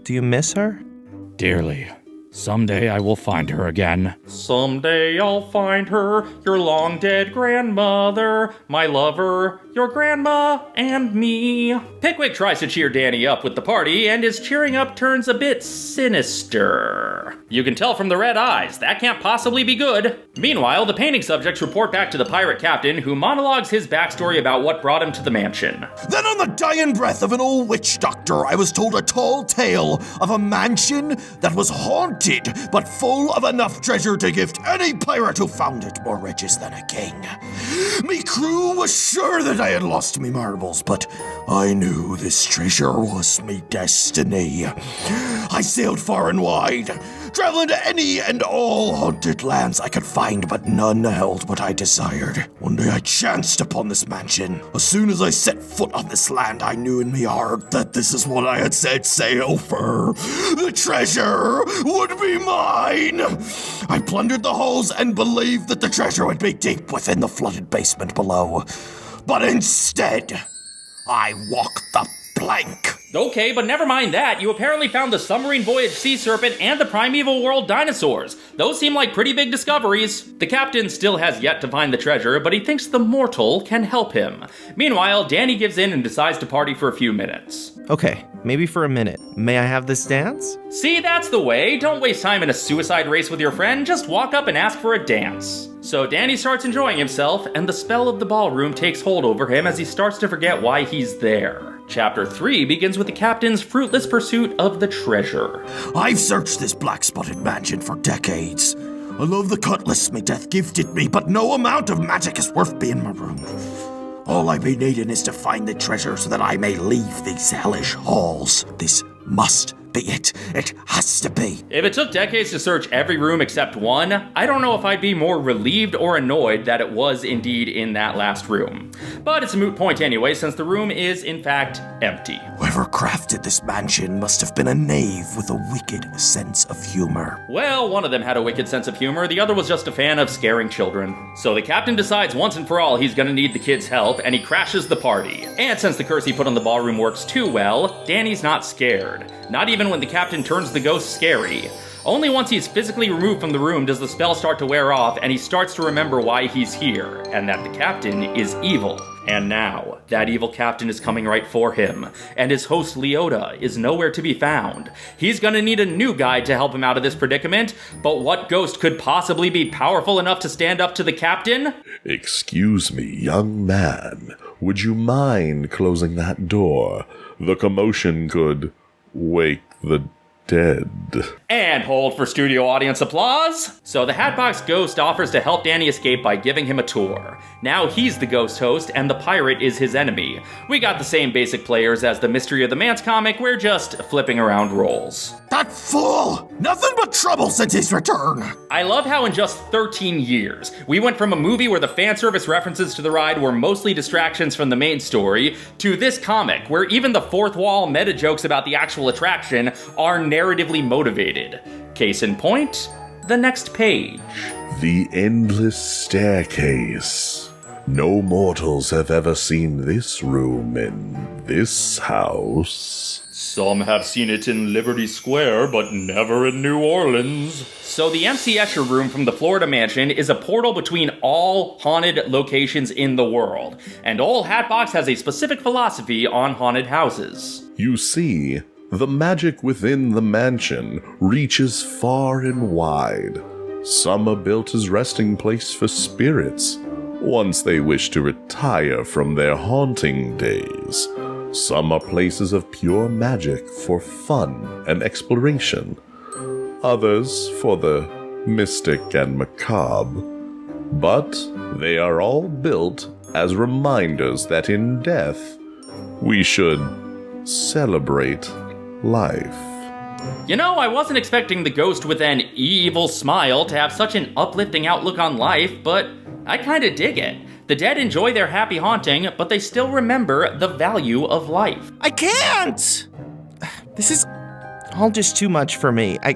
Speaker 11: you miss her?
Speaker 3: Dearly. Someday I will find her again.
Speaker 1: Someday I'll find her, your long dead grandmother, my lover, your grandma, and me. Pickwick tries to cheer Danny up with the party, and his cheering up turns a bit sinister. You can tell from the red eyes, that can't possibly be good. Meanwhile, the painting subjects report back to the pirate captain, who monologues his backstory about what brought him to the mansion.
Speaker 9: Then on the dying breath of an old witch doctor, I was told a tall tale of a mansion that was haunted, but full of enough treasure to gift any pirate who found it more riches than a king. Me crew was sure that I had lost me marbles, but I knew this treasure was me destiny. I sailed far and wide, traveling to any and all haunted lands I could find, but none held what I desired. One day I chanced upon this mansion. As soon as I set foot on this land, I knew in me heart that this is what I had set sail for. The treasure would be mine. I plundered the halls and believed that the treasure would be deep within the flooded basement below. But instead, I walked the plank.
Speaker 1: Okay, but never mind that. You apparently found the submarine voyage sea serpent and the primeval world dinosaurs. Those seem like pretty big discoveries. The captain still has yet to find the treasure, but he thinks the mortal can help him. Meanwhile, Danny gives in and decides to party for a few minutes.
Speaker 11: Okay, maybe for a minute. May I have this dance?
Speaker 1: See, that's the way. Don't waste time in a suicide race with your friend. Just walk up and ask for a dance. So Danny starts enjoying himself, and the spell of the ballroom takes hold over him as he starts to forget why he's there. Chapter 3 begins with the captain's fruitless pursuit of the treasure.
Speaker 9: I've searched this black-spotted mansion for decades. I love the cutlass me death gifted me, but no amount of magic is worth being marooned. All I be needing is to find the treasure so that I may leave these hellish halls. This must be it. It has to be.
Speaker 1: If it took decades to search every room except one, I don't know if I'd be more relieved or annoyed that it was indeed in that last room. But it's a moot point anyway, since the room is, in fact, empty.
Speaker 9: Whoever crafted this mansion must have been a knave with a wicked sense of humor.
Speaker 1: Well, one of them had a wicked sense of humor, the other was just a fan of scaring children. So the captain decides once and for all he's gonna need the kids' help, and he crashes the party. And since the curse he put on the ballroom works too well, Danny's not scared. Not even when the captain turns the ghost scary. Only once he's physically removed from the room does the spell start to wear off, and he starts to remember why he's here, and that the captain is evil. And now, that evil captain is coming right for him, and his host Leota is nowhere to be found. He's gonna need a new guide to help him out of this predicament, but what ghost could possibly be powerful enough to stand up to the captain?
Speaker 8: Excuse me, young man. Would you mind closing that door? The commotion could wake the dead.
Speaker 1: And hold for studio audience applause. So the Hatbox Ghost offers to help Danny escape by giving him a tour. Now he's the ghost host and the pirate is his enemy. We got the same basic players as the Mystery of the Manse comic, we're just flipping around roles.
Speaker 9: That fool! Nothing but trouble since his return!
Speaker 1: I love how in just 13 years, we went from a movie where the fan service references to the ride were mostly distractions from the main story, to this comic where even the fourth wall meta jokes about the actual attraction are narratively motivated. Case in point, the next page.
Speaker 8: The endless staircase. No mortals have ever seen this room in this house.
Speaker 1: Some have seen it in Liberty Square, but never in New Orleans. So the MC Escher room from the Florida mansion is a portal between all haunted locations in the world, and Ol' Hatbox has a specific philosophy on haunted houses.
Speaker 8: You see, the magic within the mansion reaches far and wide. Some are built as resting place for spirits, once they wish to retire from their haunting days. Some are places of pure magic for fun and exploration. Others for the mystic and macabre. But they are all built as reminders that in death, we should celebrate life.
Speaker 1: You know, I wasn't expecting the ghost with an evil smile to have such an uplifting outlook on life, but I kinda dig it. The dead enjoy their happy haunting, but they still remember the value of life.
Speaker 11: I can't! This is all just too much for me. I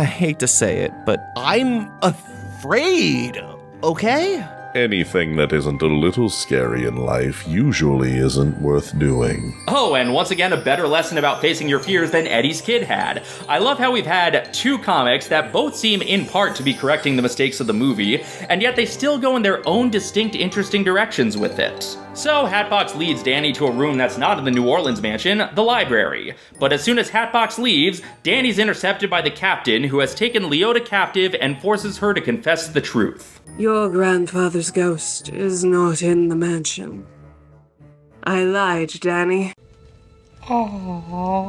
Speaker 11: hate to say it, but I'm afraid, okay?
Speaker 8: Anything that isn't a little scary in life usually isn't worth doing.
Speaker 1: Oh, and once again, a better lesson about facing your fears than Eddie's kid had. I love how we've had two comics that both seem in part to be correcting the mistakes of the movie, and yet they still go in their own distinct, interesting directions with it. So, Hatbox leads Danny to a room that's not in the New Orleans mansion, the library. But as soon as Hatbox leaves, Danny's intercepted by the captain, who has taken Leota captive and forces her to confess the truth.
Speaker 6: Your grandfather's ghost is not in the mansion. I lied, Danny.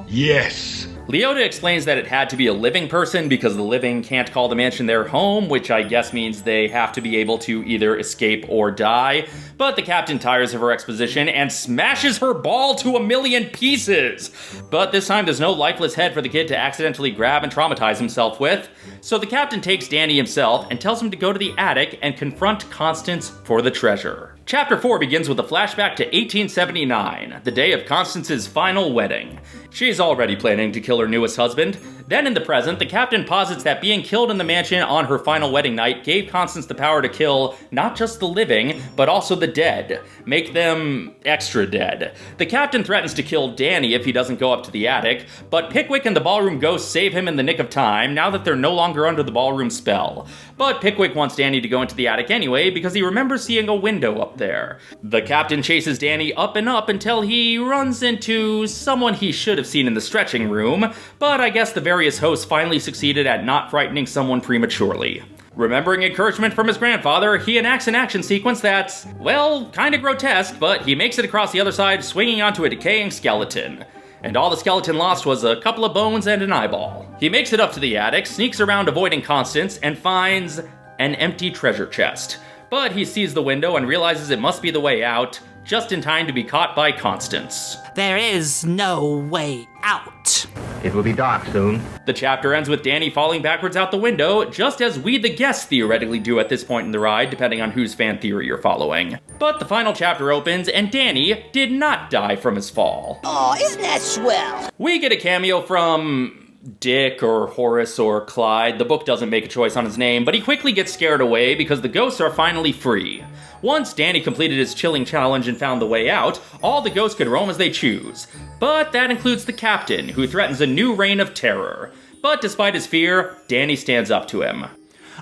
Speaker 1: Yes. Leota explains that it had to be a living person because the living can't call the mansion their home, which I guess means they have to be able to either escape or die. But the captain tires of her exposition and smashes her ball to a million pieces. But this time there's no lifeless head for the kid to accidentally grab and traumatize himself with. So the captain takes Danny himself and tells him to go to the attic and confront Constance for the treasure. Chapter 4 begins with a flashback to 1879, the day of Constance's final wedding. She's already planning to kill her newest husband. Then in the present, the captain posits that being killed in the mansion on her final wedding night gave Constance the power to kill not just the living, but also the dead. Make them extra dead. The captain threatens to kill Danny if he doesn't go up to the attic, but Pickwick and the ballroom ghost save him in the nick of time now that they're no longer under the ballroom spell. But Pickwick wants Danny to go into the attic anyway because he remembers seeing a window up there. The captain chases Danny up and up until he runs into someone he should have seen in the stretching room, but I guess the various hosts finally succeeded at not frightening someone prematurely. Remembering encouragement from his grandfather, he enacts an action sequence that's, well, kinda grotesque, but he makes it across the other side swinging onto a decaying skeleton. And all the skeleton lost was a couple of bones and an eyeball. He makes it up to the attic, sneaks around avoiding Constance, and finds an empty treasure chest. But he sees the window and realizes it must be the way out, just in time to be caught by Constance.
Speaker 5: There is no way out.
Speaker 12: It will be dark soon.
Speaker 1: The chapter ends with Danny falling backwards out the window, just as we the guests theoretically do at this point in the ride, depending on whose fan theory you're following. But the final chapter opens, and Danny did not die from his fall.
Speaker 7: Oh, isn't that swell?
Speaker 1: We get a cameo from Dick or Horace or Clyde. The book doesn't make a choice on his name, but he quickly gets scared away because the ghosts are finally free. Once Danny completed his chilling challenge and found the way out, all the ghosts could roam as they choose. But that includes the captain, who threatens a new reign of terror. But despite his fear, Danny stands up to him.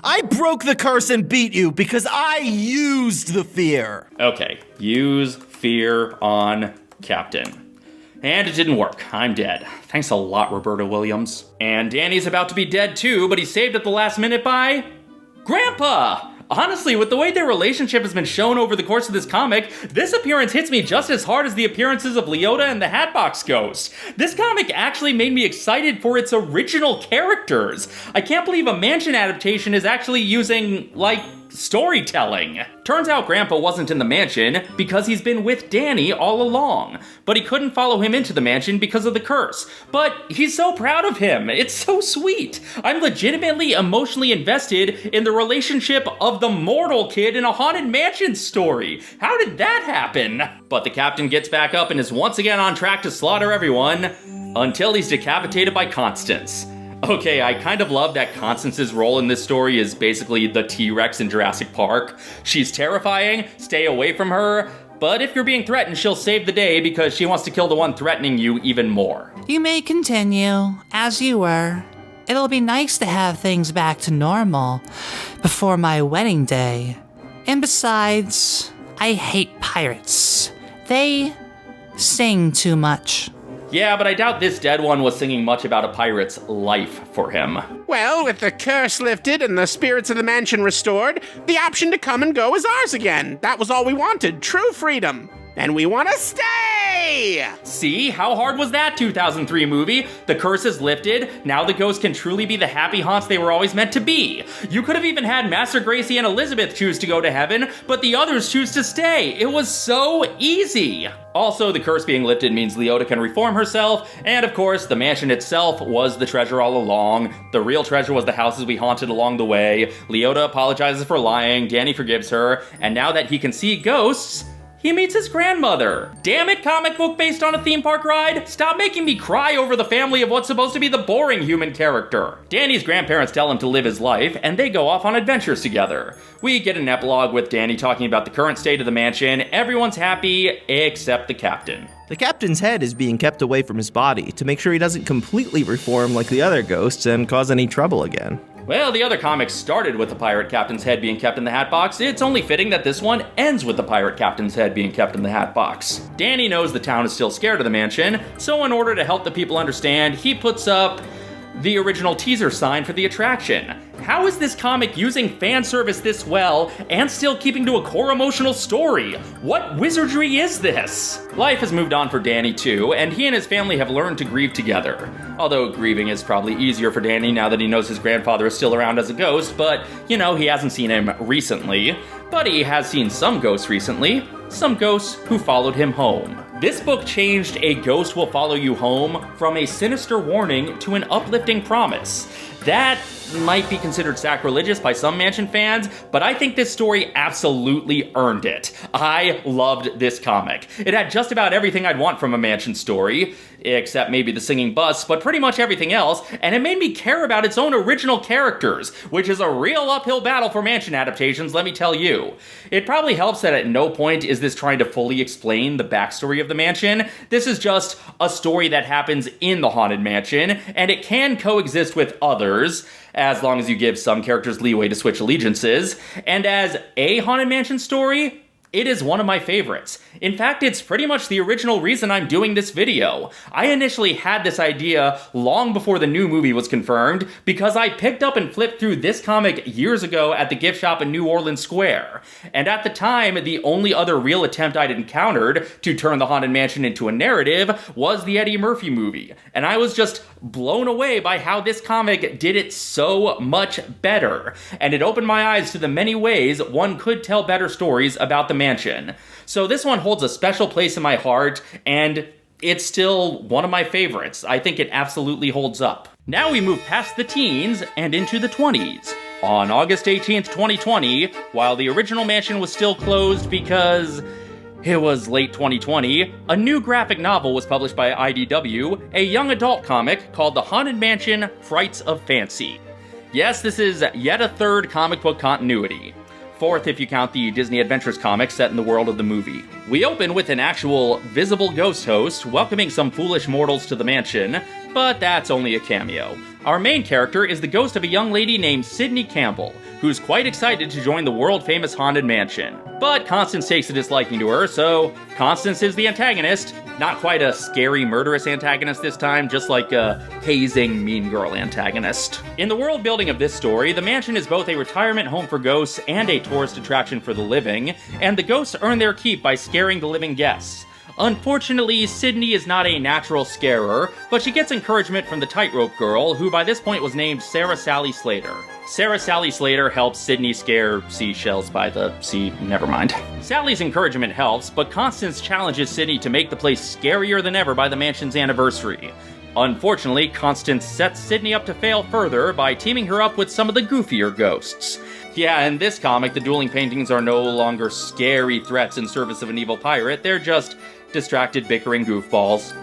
Speaker 11: I broke the curse and beat you because I used the fear.
Speaker 1: Okay, use fear on captain. And it didn't work. I'm dead. Thanks a lot, Roberta Williams. And Danny's about to be dead too, but he's saved at the last minute by Grandpa! Honestly, with the way their relationship has been shown over the course of this comic, this appearance hits me just as hard as the appearances of Leota and the Hatbox Ghost. This comic actually made me excited for its original characters. I can't believe a mansion adaptation is actually using, storytelling. Turns out Grandpa wasn't in the mansion because he's been with Danny all along, but he couldn't follow him into the mansion because of the curse. But he's so proud of him. It's so sweet. I'm legitimately emotionally invested in the relationship of the mortal kid in a haunted mansion story. How did that happen? But the captain gets back up and is once again on track to slaughter everyone until he's decapitated by Constance. Okay, I kind of love that Constance's role in this story is basically the T-Rex in Jurassic Park. She's terrifying, stay away from her, but if you're being threatened, she'll save the day because she wants to kill the one threatening you even more.
Speaker 5: You may continue, as you were. It'll be nice to have things back to normal before my wedding day. And besides, I hate pirates. They sing too much.
Speaker 1: Yeah, but I doubt this dead one was singing much about a pirate's life for him.
Speaker 4: Well, with the curse lifted and the spirits of the mansion restored, the option to come and go is ours again. That was all we wanted, true freedom. And we want to stay!
Speaker 1: See? How hard was that 2003 movie? The curse is lifted, now the ghosts can truly be the happy haunts they were always meant to be. You could have even had Master Gracie and Elizabeth choose to go to heaven, but the others choose to stay. It was so easy. Also, the curse being lifted means Leota can reform herself, and of course, the mansion itself was the treasure all along. The real treasure was the houses we haunted along the way. Leota apologizes for lying, Danny forgives her, and now that he can see ghosts, he meets his grandmother. Damn it, comic book based on a theme park ride? Stop making me cry over the family of what's supposed to be the boring human character. Danny's grandparents tell him to live his life, and they go off on adventures together. We get an epilogue with Danny talking about the current state of the mansion. Everyone's happy, except the captain.
Speaker 11: The captain's head is being kept away from his body to make sure he doesn't completely reform like the other ghosts and cause any trouble again.
Speaker 1: Well, the other comics started with the pirate captain's head being kept in the hat box. It's only fitting that this one ends with the pirate captain's head being kept in the hat box. Danny knows the town is still scared of the mansion, so in order to help the people understand, he puts up the original teaser sign for the attraction. How is this comic using fan service this well and still keeping to a core emotional story? What wizardry is this? Life has moved on for Danny too, and he and his family have learned to grieve together. Although grieving is probably easier for Danny now that he knows his grandfather is still around as a ghost, but, you know, he hasn't seen him recently. But he has seen some ghosts recently, some ghosts who followed him home. This book changed "a ghost will follow you home" from a sinister warning to an uplifting promise. That might be considered sacrilegious by some Mansion fans, but I think this story absolutely earned it. I loved this comic. It had just about everything I'd want from a Mansion story, except maybe the singing bus, but pretty much everything else, and it made me care about its own original characters, which is a real uphill battle for Mansion adaptations, let me tell you. It probably helps that at no point is this trying to fully explain the backstory of the mansion. This is just a story that happens in the Haunted Mansion, and it can coexist with others, as long as you give some characters leeway to switch allegiances. And as a Haunted Mansion story, it is one of my favorites. In fact, it's pretty much the original reason I'm doing this video. I initially had this idea long before the new movie was confirmed because I picked up and flipped through this comic years ago at the gift shop in New Orleans Square. And at the time, the only other real attempt I'd encountered to turn the Haunted Mansion into a narrative was the Eddie Murphy movie. And I was just blown away by how this comic did it so much better. And it opened my eyes to the many ways one could tell better stories about the mansion. So this one holds a special place in my heart, and it's still one of my favorites. I think it absolutely holds up. Now we move past the teens and into the 20s. On August 18th, 2020, while the original mansion was still closed because it was late 2020, a new graphic novel was published by IDW, a young adult comic called The Haunted Mansion: Frights of Fancy. Yes, this is yet a third comic book continuity. Fourth if you count the Disney Adventures comic set in the world of the movie. We open with an actual visible ghost host welcoming some foolish mortals to the mansion, but that's only a cameo. Our main character is the ghost of a young lady named Sydney Campbell, who's quite excited to join the world-famous Haunted Mansion. But Constance takes a disliking to her, so Constance is the antagonist. Not quite a scary, murderous antagonist this time, just like a hazing, mean girl antagonist. In the world building of this story, the mansion is both a retirement home for ghosts and a tourist attraction for the living, and the ghosts earn their keep by scaring the living guests. Unfortunately, Sydney is not a natural scarer, but she gets encouragement from the tightrope girl, who by this point was named Sarah Sally Slater. Sarah Sally Slater helps Sydney scare seashells by the sea, never mind. Sally's encouragement helps, but Constance challenges Sydney to make the place scarier than ever by the mansion's anniversary. Unfortunately, Constance sets Sydney up to fail further by teaming her up with some of the goofier ghosts. Yeah, in this comic, the dueling paintings are no longer scary threats in service of an evil pirate, they're just distracted, bickering goofballs.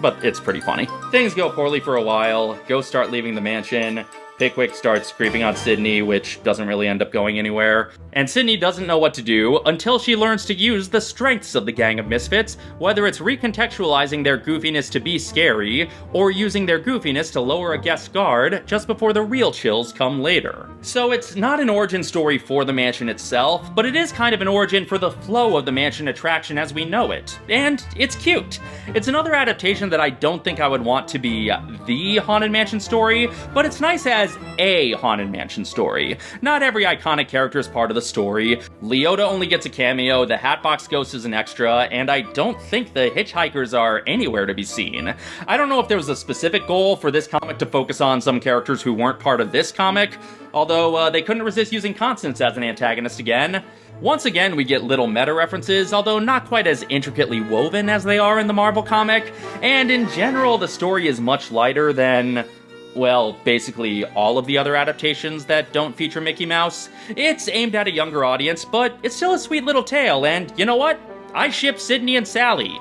Speaker 1: but it's pretty funny. Things go poorly for a while. Ghosts start leaving the mansion. Pickwick starts creeping on Sydney, which doesn't really end up going anywhere. And Sydney doesn't know what to do until she learns to use the strengths of the Gang of Misfits, whether it's recontextualizing their goofiness to be scary, or using their goofiness to lower a guest guard just before the real chills come later. So it's not an origin story for the mansion itself, but it is kind of an origin for the flow of the mansion attraction as we know it. And it's cute. It's another adaptation that I don't think I would want to be the Haunted Mansion story, but it's nice as a Haunted Mansion story. Not every iconic character is part of the story. Leota only gets a cameo, the Hatbox Ghost is an extra, and I don't think the Hitchhikers are anywhere to be seen. I don't know if there was a specific goal for this comic to focus on some characters who weren't part of this comic, although they couldn't resist using Constance as an antagonist again. Once again, we get little meta references, although not quite as intricately woven as they are in the Marvel comic, and in general, the story is much lighter than, well, basically all of the other adaptations that don't feature Mickey Mouse. It's aimed at a younger audience, but it's still a sweet little tale, and you know what? I ship Sydney and Sally.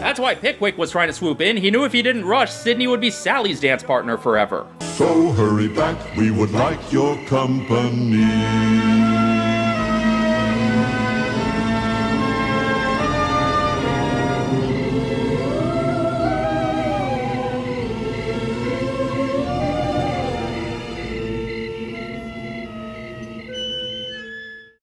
Speaker 1: That's why Pickwick was trying to swoop in. He knew if he didn't rush, Sydney would be Sally's dance partner forever.
Speaker 12: So hurry back, we would like your company.